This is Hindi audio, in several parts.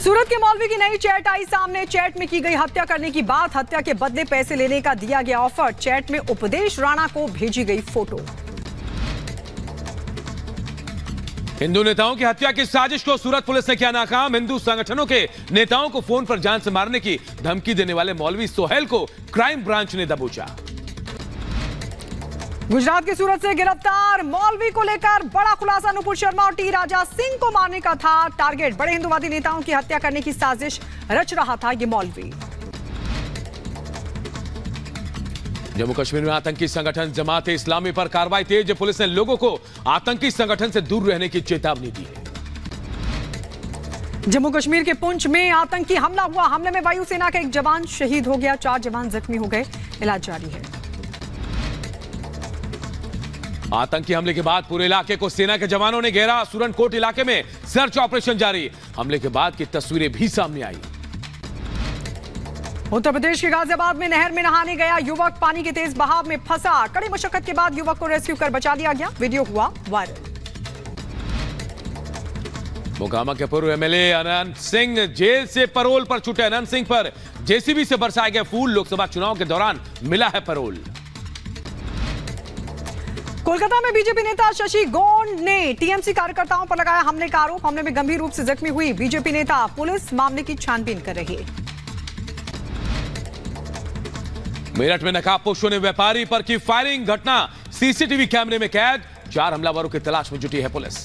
सूरत के मौलवी की नई चैट आई सामने। चैट में की गई हत्या करने की बात, हत्या के बदले पैसे लेने का दिया गया ऑफर। चैट में उपदेश राणा को भेजी गई फोटो। हिंदू नेताओं की हत्या की साजिश को सूरत पुलिस ने किया नाकाम। हिंदू संगठनों के नेताओं को फोन पर जान से मारने की धमकी देने वाले मौलवी सोहेल को क्राइम ब्रांच ने दबोचा। गुजरात के सूरत से गिरफ्तार मौलवी को लेकर बड़ा खुलासा। नुपुर शर्मा और टी राजा सिंह को मारने का था टारगेट। बड़े हिंदुवादी नेताओं की हत्या करने की साजिश रच रहा था ये मौलवी। जम्मू कश्मीर में आतंकी संगठन जमात इस्लामी पर कार्रवाई तेज। पुलिस ने लोगों को आतंकी संगठन से दूर रहने की चेतावनी दी है। जम्मू कश्मीर के पुंछ में आतंकी हमला हुआ। हमले में वायुसेना का एक जवान शहीद हो गया, 4 जवान जख्मी हो गए। इलाज जारी है। आतंकी हमले के बाद पूरे इलाके को सेना के जवानों ने घेरा। सुरनकोट इलाके में सर्च ऑपरेशन जारी। हमले के बाद की तस्वीरें भी सामने आई। उत्तर प्रदेश के गाजियाबाद में नहर में नहाने गया युवक पानी के तेज बहाव में फंसा। कड़ी मशक्कत के बाद युवक को रेस्क्यू कर बचा लिया गया। वीडियो हुआ वायरल। मोकामा के पूर्व एमएलए अनंत सिंह जेल से पैरोल पर छूटे। अनंत सिंह पर जेसीबी से बरसाए गए फूल। लोकसभा चुनाव के दौरान मिला है पैरोल। कोलकाता में बीजेपी नेता शशि गोंड ने टीएमसी कार्यकर्ताओं पर लगाया हमले का आरोप। हमले में गंभीर रूप से जख्मी हुई बीजेपी नेता। पुलिस मामले की छानबीन कर रही है। मेरठ में नकाबपोशों ने व्यापारी पर की फायरिंग। घटना सीसीटीवी कैमरे में कैद। 4 हमलावरों की तलाश में जुटी है पुलिस।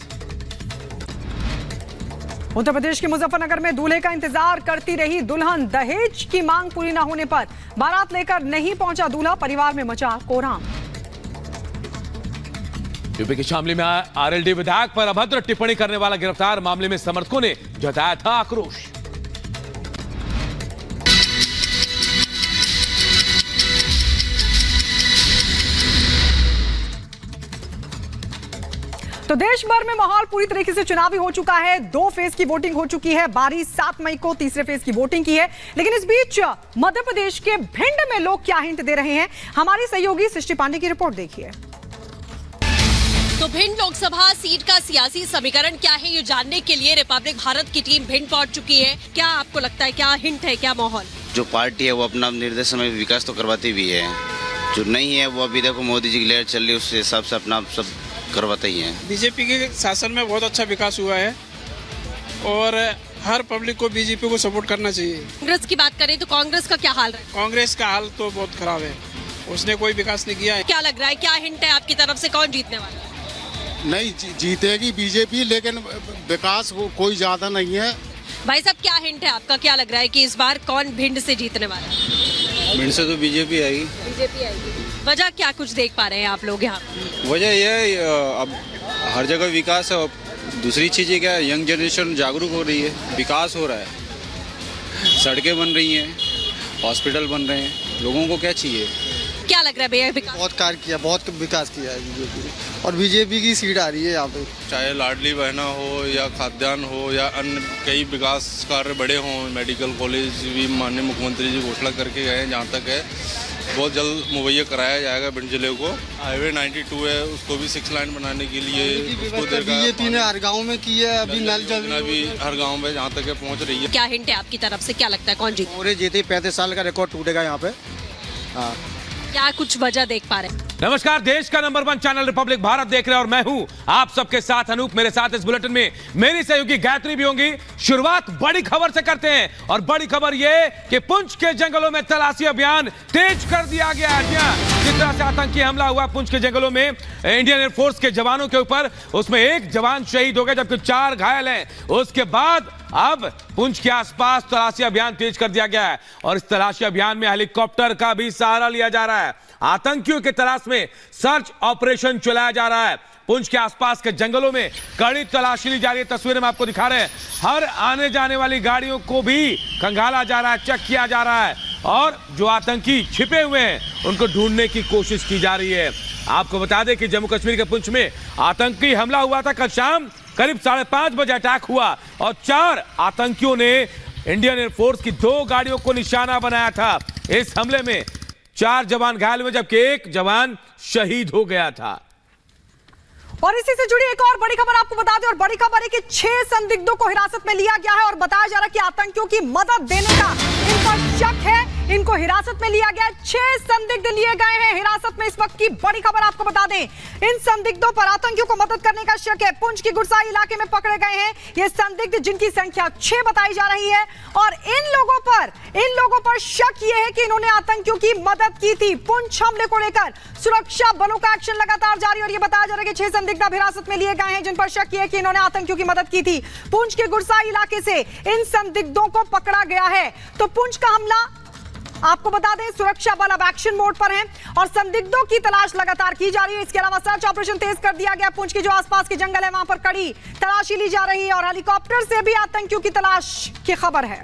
उत्तर प्रदेश के मुजफ्फरनगर में दूल्हे का इंतजार करती रही दुल्हन। दहेज की मांग पूरी न होने पर बारात लेकर नहीं पहुंचा दूल्हा। परिवार में मचा कोहराम। यूपी के शामली में आरएलडी विधायक पर अभद्र टिप्पणी करने वाला गिरफ्तार। मामले में समर्थकों ने जताया था आक्रोश। तो देश भर में माहौल पूरी तरीके से चुनावी हो चुका है। 2 फेज की वोटिंग हो चुकी है। बारी 7 मई को तीसरे फेज की वोटिंग की है। लेकिन इस बीच मध्य प्रदेश के भिंड में लोग क्या हिंट दे रहे हैं, हमारी सहयोगी सृष्टि पांडे की रिपोर्ट देखिए। तो भिंड लोकसभा सीट का सियासी समीकरण क्या है, ये जानने के लिए रिपब्लिक भारत की टीम भिंड पहुंच चुकी है। क्या आपको लगता है, क्या हिंट है, क्या माहौल? जो पार्टी है वो अपना निर्देशन में विकास तो करवाती भी है, जो नहीं है वो अभी देखो मोदी जी की लहर चल रही है, उसके हिसाब से अपना सब करवाते ही है। बीजेपी के शासन में बहुत अच्छा विकास हुआ है और हर पब्लिक को बीजेपी को सपोर्ट करना चाहिए। कांग्रेस की बात करें तो कांग्रेस का क्या हाल है? कांग्रेस का हाल तो बहुत खराब है, उसने कोई विकास नहीं किया है। क्या लग रहा है, क्या हिंट है आपकी तरफ से, कौन जीतने वाला है? नहीं जीतेगी बीजेपी, लेकिन विकास कोई ज्यादा नहीं है। भाई साहब, क्या हिंट है आपका, क्या लग रहा है कि इस बार कौन भिंड से जीतने वाला है? भिंड से तो बीजेपी आएगी। बीजेपी आएगी। वजह क्या कुछ देख पा रहे हैं आप लोग यहाँ? वजह यह है अब हर जगह विकास है। दूसरी चीज़ ये क्या, यंग जनरेशन जागरूक हो रही है, विकास हो रहा है, सड़कें बन रही हैं, हॉस्पिटल बन रहे हैं। लोगों को क्या चाहिए? क्या लग रहा है भैया? बहुत कार्य किया, बहुत विकास किया है बीजेपी और बीजेपी की सीट आ रही है यहाँ पे। चाहे लाडली बहना हो या खाद्यान्न हो या अन्य कई विकास कार्य बड़े हों, मेडिकल कॉलेज भी माननीय मुख्यमंत्री जी घोषणा करके गए हैं। जहाँ तक है बहुत जल्द मुहैया कराया जाएगा भिंड जिले को। हाईवे 92 है, उसको भी 6 लाइन बनाने के लिए बीजेपी ने हर गाँव में की है। अभी नल जल भी हर गाँव में जहाँ तक है पहुँच रही है। क्या हिंट है आपकी तरफ से, क्या लगता है कौन जीत? पूरे जीते 35 साल का रिकॉर्ड टूटेगा यहाँ पे। हाँ, क्या कुछ वजह देख पा रहे हैं? नमस्कार, देश का नंबर 1 चैनल रिपब्लिक भारत देख रहे हैं और मैं हूं आप सबके साथ अनूप। मेरे साथ इस बुलेटिन में मेरी सहयोगी गायत्री भी होंगी। शुरुआत बड़ी खबर से करते हैं और बड़ी खबर यह कि पुंछ के जंगलों में तलाशी अभियान तेज कर दिया गया है। जिस तरह से आतंकी हमला हुआ पुंछ के जंगलों में इंडियन एयरफोर्स के जवानों के ऊपर, उसमें 1 जवान शहीद हो गए जबकि 4 घायल हैं। उसके बाद अब पुंछ के आसपास तलाशी अभियान तेज कर दिया गया है और इस तलाशी अभियान में हेलीकॉप्टर का भी सहारा लिया जा रहा है। आतंकियों की तलाश में सर्च ऑपरेशन चलाया जा रहा है। पुंछ के आसपास के जंगलों में कड़ी तलाशी ली जा रही है। तस्वीरें में आपको दिखा रहे हैं। हर आने जाने वाली गाड़ियों को भी खंगाला जा रहा है, चेक किया जा रहा है और जो आतंकी छिपे हुए हैं उनको ढूंढने की कोशिश की जा रही है। आपको बता दें कि जम्मू कश्मीर के पुंछ में आतंकी हमला हुआ था। कल शाम करीब 5:30 बजे अटैक हुआ और 4 आतंकियों ने इंडियन एयरफोर्स की 2 गाड़ियों को निशाना बनाया था। इस हमले में 4 जवान घायल हुए जबकि 1 जवान शहीद हो गया था। और इसी से जुड़ी एक और बड़ी खबर आपको बता दें, और बड़ी खबर है कि 6 संदिग्धों को हिरासत में लिया गया है और बताया जा रहा है कि आतंकियों की मदद देने का इन पर शक है। इनको हिरासत में लिया गया, 6 संदिग्ध लिए गए हैं हिरासत में। इस वक्त की बड़ी खबर आपको बता दें, इन संदिग्धों पर आतंकियों को मदद करने का शक है। पुंछ की गुरसाई इलाके में पकड़े गए हैं ये संदिग्ध, जिनकी संख्या 6 बताई जा रही है। और इन लोगों पर शक ये है कि इन्होंने आतंकियों की मदद की थी। पुंछ हमले को लेकर सुरक्षा बलों का एक्शन लगातार जारी, और ये बताया जा रहा है कि 6 संदिग्ध हिरासत में लिए गए हैं जिन पर शक है कि इन्होंने आतंकियों की मदद की थी। पुंछ के गुरसाई इलाके से इन संदिग्धों को पकड़ा गया है। तो पुंछ का हमला आपको बता दें, सुरक्षा बल अब एक्शन मोड पर हैं और संदिग्धों की तलाश लगातार की जा रही है। इसके अलावा सर्च ऑपरेशन तेज कर दिया गया। पुंछ के जो आसपास के जंगल है वहां पर कड़ी तलाशी ली जा रही है और हेलीकॉप्टर से भी आतंकियों की तलाश की खबर है।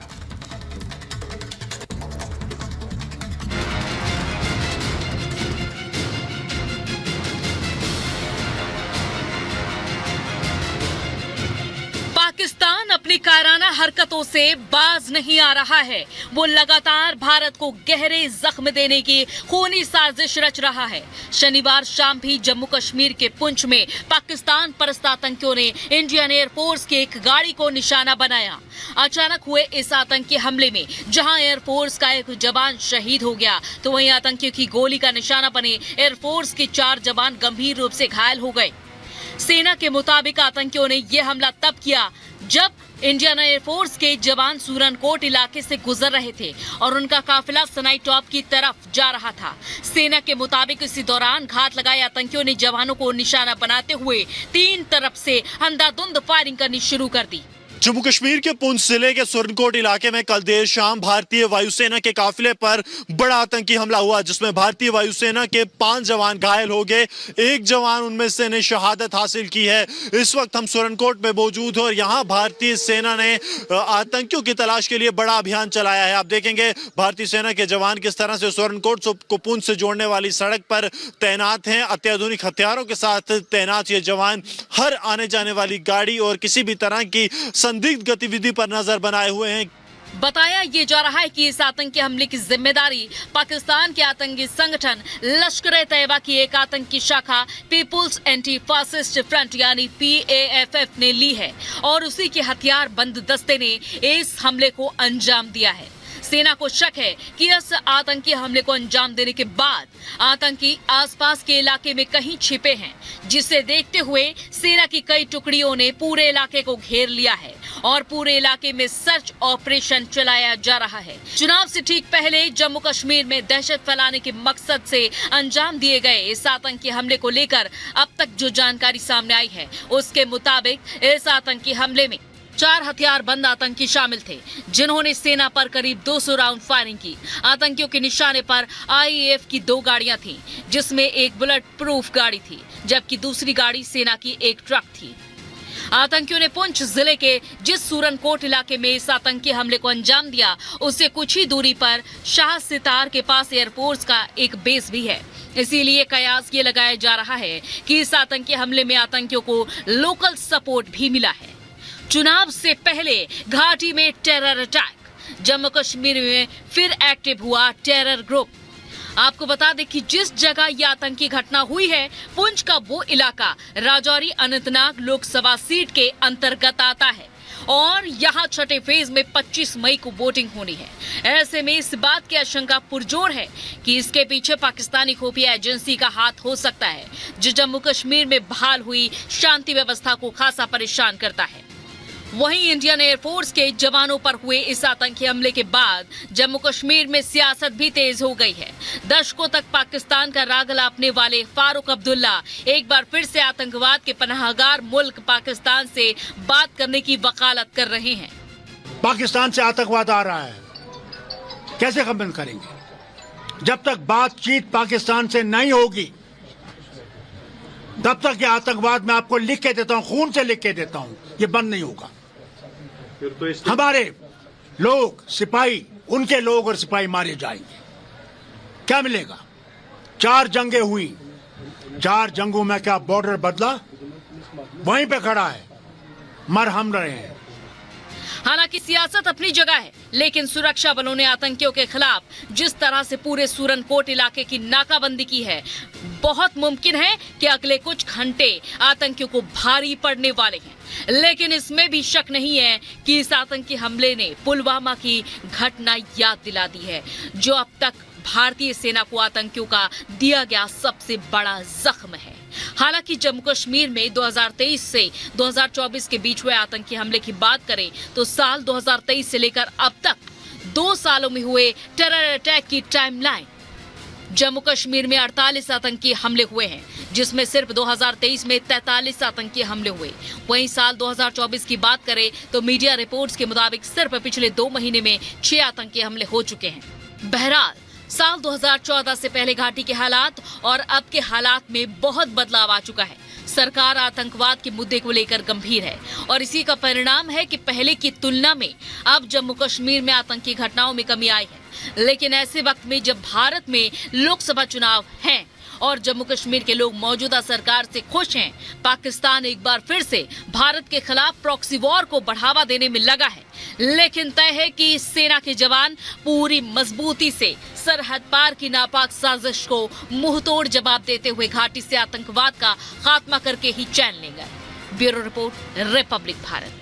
पाकिस्तान अपनी कायराना हरकतों से बाज नहीं आ रहा है। वो लगातार भारत को गहरे जख्म देने की खूनी साजिश रच रहा है। शनिवार शाम भी जम्मू कश्मीर के पुंछ में पाकिस्तान परस्त आतंकियों ने इंडियन एयरफोर्स की एक गाड़ी को निशाना बनाया। अचानक हुए इस आतंकी हमले में जहां एयरफोर्स का एक जवान शहीद हो गया, तो वहीं आतंकियों की गोली का निशाना बने एयरफोर्स के 4 जवान गंभीर रूप से घायल हो गए। सेना के मुताबिक आतंकियों ने यह हमला तब किया जब इंडियन एयरफोर्स के जवान सूरनकोट इलाके से गुजर रहे थे और उनका काफिला सनाई टॉप की तरफ जा रहा था। सेना के मुताबिक इसी दौरान घात लगाए आतंकियों ने जवानों को निशाना बनाते हुए 3 तरफ से अंधाधुंध फायरिंग करनी शुरू कर दी। जम्मू कश्मीर के पुंछ जिले के सुरनकोट इलाके में कल देर शाम भारतीय वायुसेना के काफिले पर बड़ा आतंकी हमला हुआ, जिसमें भारतीय वायुसेना के 5 जवान घायल हो गए। 1 जवान उनमें से ने शहादत हासिल की है। इस वक्त हम सुरनकोट में मौजूद हैं और यहाँ भारतीय सेना ने आतंकियों की तलाश के लिए बड़ा अभियान चलाया है। आप देखेंगे भारतीय सेना के जवान किस तरह से सुरनकोट को पुंछ से जोड़ने वाली सड़क पर तैनात हैं। अत्याधुनिक हथियारों के साथ तैनात ये जवान हर आने जाने वाली गाड़ी और किसी भी तरह की संदिग्ध गतिविधि पर नजर बनाए हुए हैं। बताया ये जा रहा है कि इस आतंकी हमले की जिम्मेदारी पाकिस्तान के आतंकी संगठन लश्कर-ए-तैयबा की एक आतंकी शाखा पीपुल्स एंटी फासिस्ट फ्रंट यानी PAFF ने ली है और उसी के हथियार बंद दस्ते ने इस हमले को अंजाम दिया है। सेना को शक है कि इस आतंकी हमले को अंजाम देने के बाद आतंकी आसपास के इलाके में कहीं छिपे हैं, जिसे देखते हुए सेना की कई टुकड़ियों ने पूरे इलाके को घेर लिया है और पूरे इलाके में सर्च ऑपरेशन चलाया जा रहा है। चुनाव से ठीक पहले जम्मू कश्मीर में दहशत फैलाने के मकसद से अंजाम दिए गए इस आतंकी हमले को लेकर अब तक जो जानकारी सामने आई है, उसके मुताबिक इस आतंकी हमले में 4 हथियारबंद आतंकी शामिल थे, जिन्होंने सेना पर करीब 200 राउंड फायरिंग की। आतंकियों के निशाने पर IAF की 2 गाड़ियां थीं, जिसमें एक बुलेट प्रूफ गाड़ी थी, जबकि दूसरी गाड़ी सेना की एक ट्रक थी। आतंकियों ने पुंछ जिले के जिस सूरनकोट इलाके में इस आतंकी हमले को अंजाम दिया, उससे कुछ ही दूरी पर शाह सितार के पास एयरफोर्स का एक बेस भी है। इसीलिए कयास ये लगाया जा रहा है कि इस आतंकी हमले में आतंकियों को लोकल सपोर्ट भी मिला है। चुनाव से पहले घाटी में टेरर अटैक, जम्मू कश्मीर में फिर एक्टिव हुआ टेरर ग्रुप। आपको बता दें कि जिस जगह यह आतंकी घटना हुई है, पुंछ का वो इलाका राजौरी अनंतनाग लोकसभा सीट के अंतर्गत आता है और यहाँ छठे फेज में 25 मई को वोटिंग होनी है। ऐसे में इस बात की आशंका पुरजोर है कि इसके पीछे पाकिस्तानी खुफिया एजेंसी का हाथ हो सकता है, जो जम्मू कश्मीर में बहाल हुई शांति व्यवस्था को खासा परेशान करता है। वहीं इंडियन एयरफोर्स के जवानों पर हुए इस आतंकी हमले के बाद जम्मू कश्मीर में सियासत भी तेज हो गई है। दशकों तक पाकिस्तान का राग लापने वाले फारूक अब्दुल्ला एक बार फिर से आतंकवाद के पनाहगार मुल्क पाकिस्तान से बात करने की वकालत कर रहे हैं। पाकिस्तान से आतंकवाद आ रहा है, कैसे हम बंद करेंगे? जब तक बातचीत पाकिस्तान से नहीं होगी तब तक ये आतंकवाद मैं आपको लिख के देता हूं, खून से लिख के देता हूं, ये बंद नहीं होगा। हमारे लोग सिपाही, उनके लोग और सिपाही मारे जाएंगे। क्या मिलेगा? 4 जंगें हुई, 4 जंगों में क्या बॉर्डर बदला? वहीं पे खड़ा है, मर हम रहे हैं। हालांकि सियासत अपनी जगह है, लेकिन सुरक्षा बलों ने आतंकियों के खिलाफ जिस तरह से पूरे सूरनकोट इलाके की नाकाबंदी की है, बहुत मुमकिन है कि अगले कुछ घंटे आतंकियों को भारी पड़ने वाले हैं। लेकिन इसमें भी शक नहीं है कि इस आतंकी हमले ने पुलवामा की घटना याद दिला दी है, जो अब तक भारतीय सेना को आतंकियों का दिया गया सबसे बड़ा जख्म है। हालांकि जम्मू कश्मीर में 2023 से 2024 के बीच हुए आतंकी हमले की बात करें तो साल 2023 से लेकर अब तक 2 सालों में हुए टेरर अटैक की टाइमलाइन, जम्मू कश्मीर में 48 आतंकी हमले हुए हैं, जिसमें सिर्फ 2023 में 43 आतंकी हमले हुए। वहीं साल 2024 की बात करें तो मीडिया रिपोर्ट्स के मुताबिक सिर्फ पिछले 2 महीने में 6 आतंकी हमले हो चुके हैं। बहरहाल साल 2014 से पहले घाटी के हालात और अब के हालात में बहुत बदलाव आ चुका है। सरकार आतंकवाद के मुद्दे को लेकर गंभीर है और इसी का परिणाम है कि पहले की तुलना में अब जम्मू कश्मीर में आतंकी घटनाओं में कमी आई है। लेकिन ऐसे वक्त में जब भारत में लोकसभा चुनाव हैं और जम्मू कश्मीर के लोग मौजूदा सरकार से खुश हैं, पाकिस्तान एक बार फिर से भारत के खिलाफ प्रॉक्सी वॉर को बढ़ावा देने में लगा है। लेकिन तय है कि सेना के जवान पूरी मजबूती से सरहद पार की नापाक साजिश को मुंहतोड़ जवाब देते हुए घाटी से आतंकवाद का खात्मा करके ही चैन लेंगे। Bureau report, Republic Bharat.